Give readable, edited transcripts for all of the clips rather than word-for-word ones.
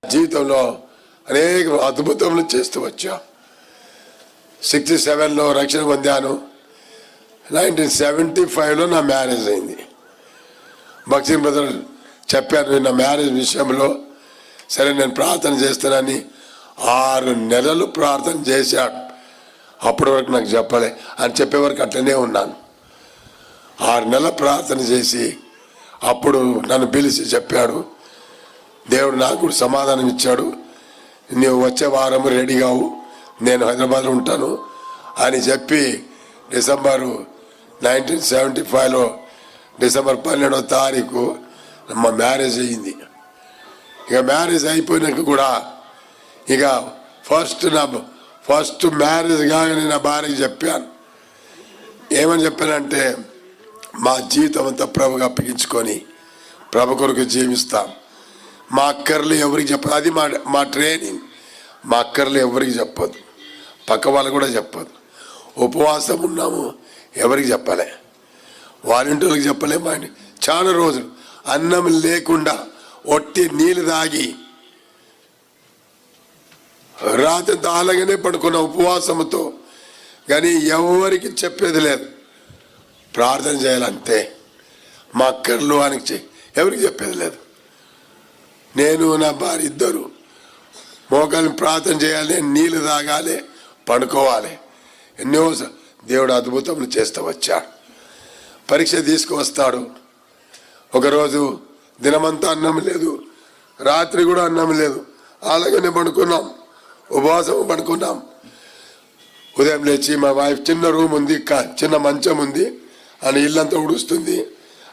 జీవితంలో అనేక అద్భుతములు చేస్తూ వచ్చా. 67లో రక్షణ పొందాను. 1975లో నా మ్యారేజ్ అయింది. భక్తి బ్రదర్ చెప్పాను నా మ్యారేజ్ విషయంలో. సరే నేను ప్రార్థన చేస్తానని 6 నెలలు ప్రార్థన చేశాడు. అప్పటి వరకు నాకు చెప్పలే అని చెప్పే వరకు అట్లనే ఉన్నాను. 6 నెలల ప్రార్థన చేసి అప్పుడు నన్ను పిలిచి చెప్పాడు, దేవుడు నాకు కూడా సమాధానం ఇచ్చాడు, నువ్వు వచ్చే వారం రెడీ కావు, నేను హైదరాబాద్లో ఉంటాను అని చెప్పి డిసెంబరు 1975లో డిసెంబర్ 12వ తారీఖు మా మ్యారేజ్ అయ్యింది. ఇక మ్యారేజ్ అయిపోయినాక కూడా ఇక ఫస్ట్ మ్యారేజ్ కాగానే నా భార్యకి చెప్పాను. ఏమని చెప్పానంటే, మా జీవితం అంతా ప్రభుకి అప్పగించుకొని ప్రభు కొరకు జీవిస్తాం. మా అక్కర్లు ఎవరికి చెప్పదు. అది మా ట్రైనింగ్. మా అక్కర్లు ఎవరికి చెప్పదు, పక్క వాళ్ళు కూడా చెప్పదు. ఉపవాసం ఉన్నాము, ఎవరికి చెప్పలే, వారింటోళ్ళకి చెప్పలే. మా చాలా రోజులు అన్నం లేకుండా ఒట్టి నీళ్ళు తాగి రాత్రి అలాగనే పడుకున్న ఉపవాసంతో. కానీ ఎవరికి చెప్పేది లేదు, ప్రార్థన చేయాలంతే. మా అక్కర్లు అని ఎవరికి చెప్పేది లేదు. నేను నా భార్య ఇద్దరు మోకాళ్ళని ప్రార్థన చేయాలి, నీళ్ళు తాగాలి, పడుకోవాలి. ఎన్నో దేవుడు అద్భుతములు చేస్తూ వచ్చాడు. పరీక్ష తీసుకువస్తాడు. ఒకరోజు దినమంతా అన్నం లేదు, రాత్రి కూడా అన్నం లేదు, అలాగనే పడుకున్నాం, ఉపవాసం పడుకున్నాం. ఉదయం లేచి మా వైఫ్ చిన్న రూమ్ ఉంది, చిన్న మంచం ఉంది, అని ఇల్లంతా ఉడుస్తుంది.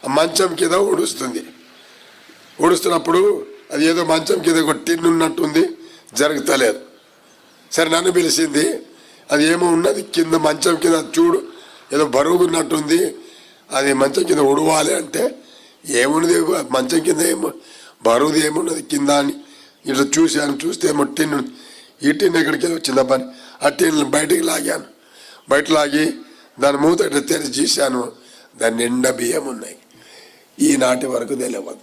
ఆ మంచం కింద ఉడుస్తున్నప్పుడు అది ఏదో మంచం కింద ఒక టిన్ ఉన్నట్టుంది, జరుగుతలేదు. సరే నన్ను పిలిచింది, అది ఏమో ఉన్నది కింద మంచం కింద చూడు, ఏదో బరువుగా ఉన్నట్టుంది, అది మంచం కింద ఉడవాలి అంటే, ఏమున్నది మంచం కింద ఏమో బరువుది ఏమున్నది కింద అని ఇట్లా చూశాను. చూస్తే ఏమో టిన్, ఈ టిన్ ఎక్కడికి వచ్చిందా పని, ఆ టిన్ బయటికి లాగాను. బయట లాగి దాని మూత ఇట్లా తెరిచి చూశాను, దాని నిండా బియ్యం ఉన్నాయి. ఈనాటి వరకు తెలియదు,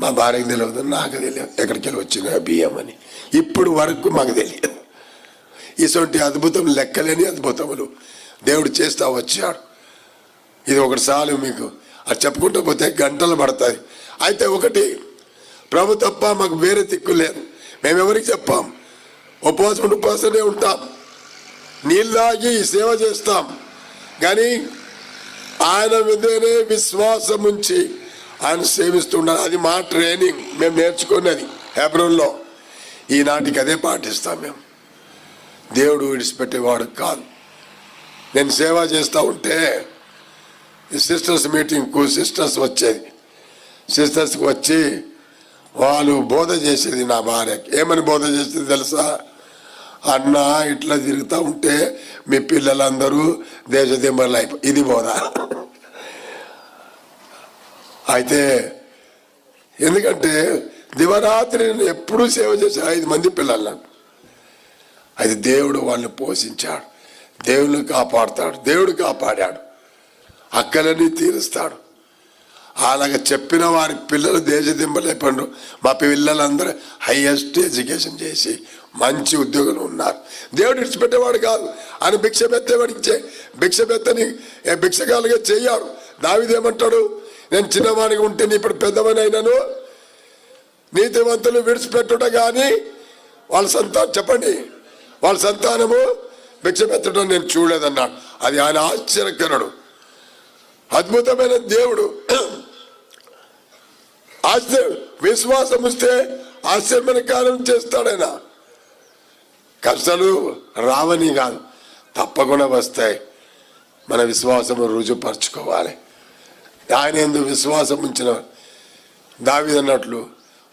మా భార్యకు తెలియదు, నాకు తెలియదు ఎక్కడికి వెళ్ళి వచ్చిన బియ్యం అని. ఇప్పుడు వరకు మాకు తెలియదు. ఇటువంటి అద్భుతం, లెక్కలేని అద్భుతములు దేవుడు చేస్తూ వచ్చాడు. ఇది ఒకటిసారి మీకు అది చెప్పుకుంటూ పోతే గంటలు పడతాయి. అయితే ఒకటి, ప్రభు తప్ప మాకు వేరే దిక్కు లేదు. మేమెవరికి చెప్పాం, ఉపవాసనే ఉంటాం, నీళ్ళు తాగి సేవ చేస్తాం. కానీ ఆయన మీదనే విశ్వాసం ఉంచి ఆయన సేవిస్తుండాలి. అది మా ట్రైనింగ్, మేము నేర్చుకున్నది హెబ్రోన్లో. ఈనాటికి అదే పాటిస్తాం మేము. దేవుడు విడిచిపెట్టేవాడు కాదు. నేను సేవ చేస్తూ ఉంటే సిస్టర్స్ మీటింగ్కు సిస్టర్స్ వచ్చేది. సిస్టర్స్కి వచ్చి వాళ్ళు బోధ చేసేది నా భార్యకి. ఏమని బోధ చేసేది తెలుసా? అన్న ఇట్లా తిరుగుతూ ఉంటే మీ పిల్లలందరూ దేశదిమ్మర్లు అయిపోయి, ఇది బోధ. అయితే ఎందుకంటే దివరాత్రి ఎప్పుడూ సేవ చేసే 5 మంది పిల్లలను. అది దేవుడు వాళ్ళని పోషించాడు, దేవుని కాపాడుతాడు, దేవుడు కాపాడాడు, అక్కలని తీరుస్తాడు. అలాగ చెప్పిన వారి పిల్లలు దేశదింపలేపండు. మా పిల్లలందరూ హైయెస్ట్ ఎడ్యుకేషన్ చేసి మంచి ఉద్యోగులు ఉన్నారు. దేవుడు విడిచిపెట్టేవాడు కాదు. ఆయన భిక్ష పెట్టేవాడికి భిక్ష పెట్టని భిక్షగాలుగా చెయ్యాడు. దావీదేమంటాడు, నేను చిన్నవాడిగా ఉంటే ఇప్పుడు పెద్దవాని అయినాను, నీతివంతులు విడిచిపెట్టుట కానీ వాళ్ళ సంతానం, చెప్పండి, వాళ్ళ సంతానము భిక్ష పెట్టడం నేను చూడలేదన్నాడు. అది ఆయన ఆశ్చర్యకరుడు, అద్భుతమైన దేవుడు. విశ్వాసం వస్తే ఆశ్చర్యమైన కార్యం చేస్తాడైనా. కష్టాలు రావని కాదు, తప్పకుండా వస్తాయి. మన విశ్వాసము రుజుపరచుకోవాలి. ఆయన ఎందుకు విశ్వాసం ఉంచిన దావీదు అన్నట్లు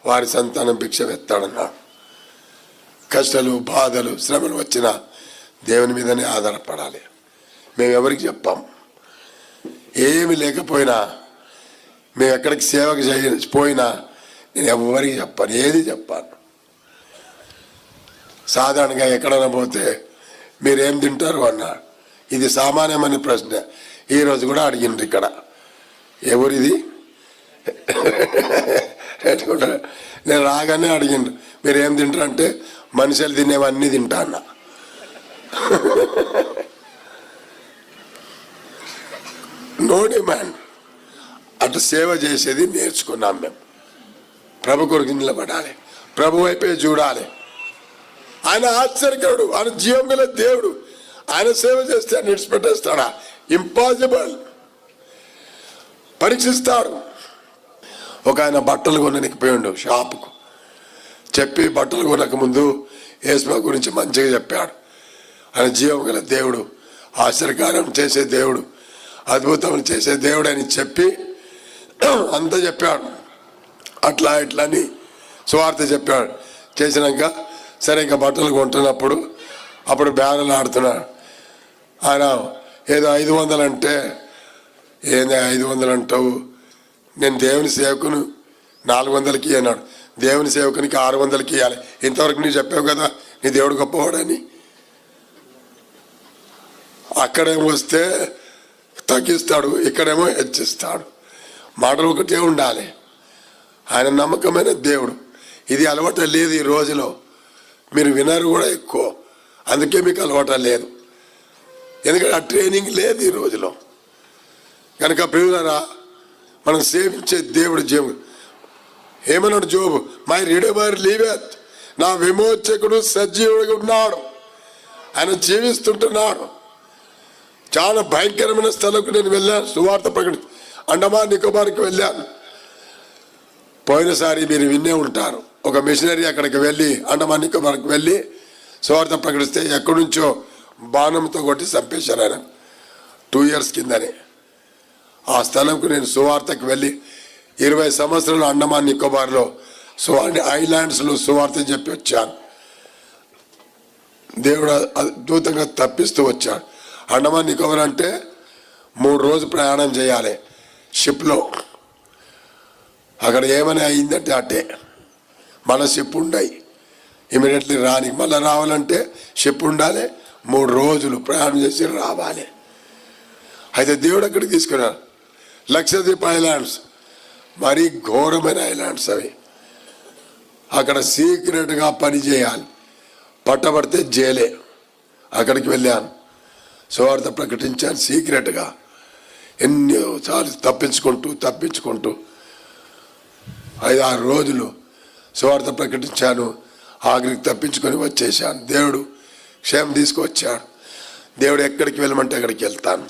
వారి సంతానం భిక్ష ఎత్తాడన్నాడు. కష్టాలు, బాధలు, శ్రమలు వచ్చినా దేవుని మీదనే ఆధారపడాలి. మేము ఎవరికి చెప్పాం, ఏమి లేకపోయినా, మేము ఎక్కడికి సేవకు పోయినా నేను ఎవరికి చెప్పాను, ఏది చెప్పాను. సాధారణంగా ఎక్కడైనా పోతే మీరేం తింటారు అన్నారు. ఇది సామాన్యమైన ప్రశ్న. ఈరోజు కూడా అడిగిండ్రు ఇక్కడ. ఎవరిది? నేను రాగానే అడిగిండ్రు మీరేం తింటారు అంటే మనుషులు తినేవన్నీ తింటా అన్న. No demand. అటు సేవ చేసేది నేర్చుకున్నాం మేము. ప్రభు కొరకు నిలబడాలి, ప్రభు వైపే చూడాలి. ఆయన ఆశ్చర్యకరుడు, ఆయన జీవం గల దేవుడు. ఆయన సేవ చేస్తే ఆయన విడిచిపెట్టేస్తాడా? ఇంపాసిబుల్. పరీక్షిస్తాడు. ఒక ఆయన బట్టలు కొనడానికి పోయిండు షాపుకు. చెప్పి బట్టలు కొనక ముందు యేసు గురించి మంచిగా చెప్పాడు. ఆయన జీవం గల దేవుడు, ఆశ్చర్యకార్యం చేసే దేవుడు, అద్భుతం చేసే దేవుడు అని చెప్పి అంతా చెప్పాడు. అట్లా ఇట్లా అని సువార్త చెప్పాడు. చేసినాక సరే ఇంకా బట్టలు కొంటున్నప్పుడు అప్పుడు బేరాలు ఆడుతున్నాడు. ఆయన ఏదో 500 అంటే, ఏంది 500 అంటావు, నేను దేవుని సేవకును 400కి అన్నాడు. దేవుని సేవకునికి 600కి ఇవ్వాలి. ఇంతవరకు నీవు చెప్పావు కదా నీ దేవుడు గొప్పవాడని. అక్కడేమో వస్తే తగ్గిస్తాడు, ఇక్కడేమో హెచ్చిస్తాడు. మాటలు ఒకటే ఉండాలి. ఆయన నమ్మకమైన దేవుడు. ఇది అలవాటు లేదు ఈ రోజులో. మీరు వినరు కూడా ఎక్కువ, అందుకే మీకు అలవాటు లేదు. ఎందుకంటే ఆ ట్రైనింగ్ లేదు ఈ రోజులో. కనుక ప్రియులారా, మనం సేవించే దేవుడు జీవం. ఏమన్నాడు జోబు? మై రిడెమర్ లివెత్, నా విమోచకుడు సజీవుడిగా ఉన్నాడు. ఆయన జీవిస్తుంటున్నాడు. చాలా భయంకరమైన స్థలంకు నేను వెళ్ళాను. సువార్త ప్రకటి అండమాన్ నికోబార్కి వెళ్ళాను. పోయినసారి మీరు విన్నే ఉంటారు. ఒక మిషనరీ అక్కడికి వెళ్ళి అండమాన్ నికోబార్కి వెళ్ళి సువార్త ప్రకటిస్తే ఎక్కడి నుంచో బాణంతో కొట్టి చంపేశారు ఆయన 2 years కిందనే. ఆ స్థలంకు నేను సువార్తకు వెళ్ళి 20 సంవత్సరాలు అండమాన్ నికోబార్లో ఐలాండ్స్లో సువార్త చెప్పి వచ్చాను. దేవుడు అద్భుతంగా తప్పిస్తూ వచ్చాడు. అండమాన్ నికోబార్ అంటే 3 రోజులు ప్రయాణం చేయాలి షిప్లో. అక్కడ ఏమైనా అయిందంటే అట్టే మన షిప్ ఉండయి. ఇమీడియట్లీ రాని మళ్ళీ రావాలంటే షిప్ ఉండాలి. 3 రోజులు ప్రయాణం చేసి రావాలి. అయితే దేవుడు అక్కడికి తీసుకున్నాడు. లక్షద్వీప్ ఐలాండ్స్, మరీ ఘోరమైన ఐలాండ్స్ అవి. అక్కడ సీక్రెట్గా పని చేయాలి. పట్టబడితే జైలే. అక్కడికి వెళ్ళాను, సువార్త ప్రకటించాను సీక్రెట్గా. ఎన్నోసార్లు తప్పించుకుంటూ 5-6 రోజులు సువార్త ప్రకటించాను. ఆఖరికి తప్పించుకొని వచ్చేసాను. దేవుడు క్షేమం తీసుకువచ్చాడు. దేవుడు ఎక్కడికి వెళ్ళమంటే అక్కడికి వెళ్తాను.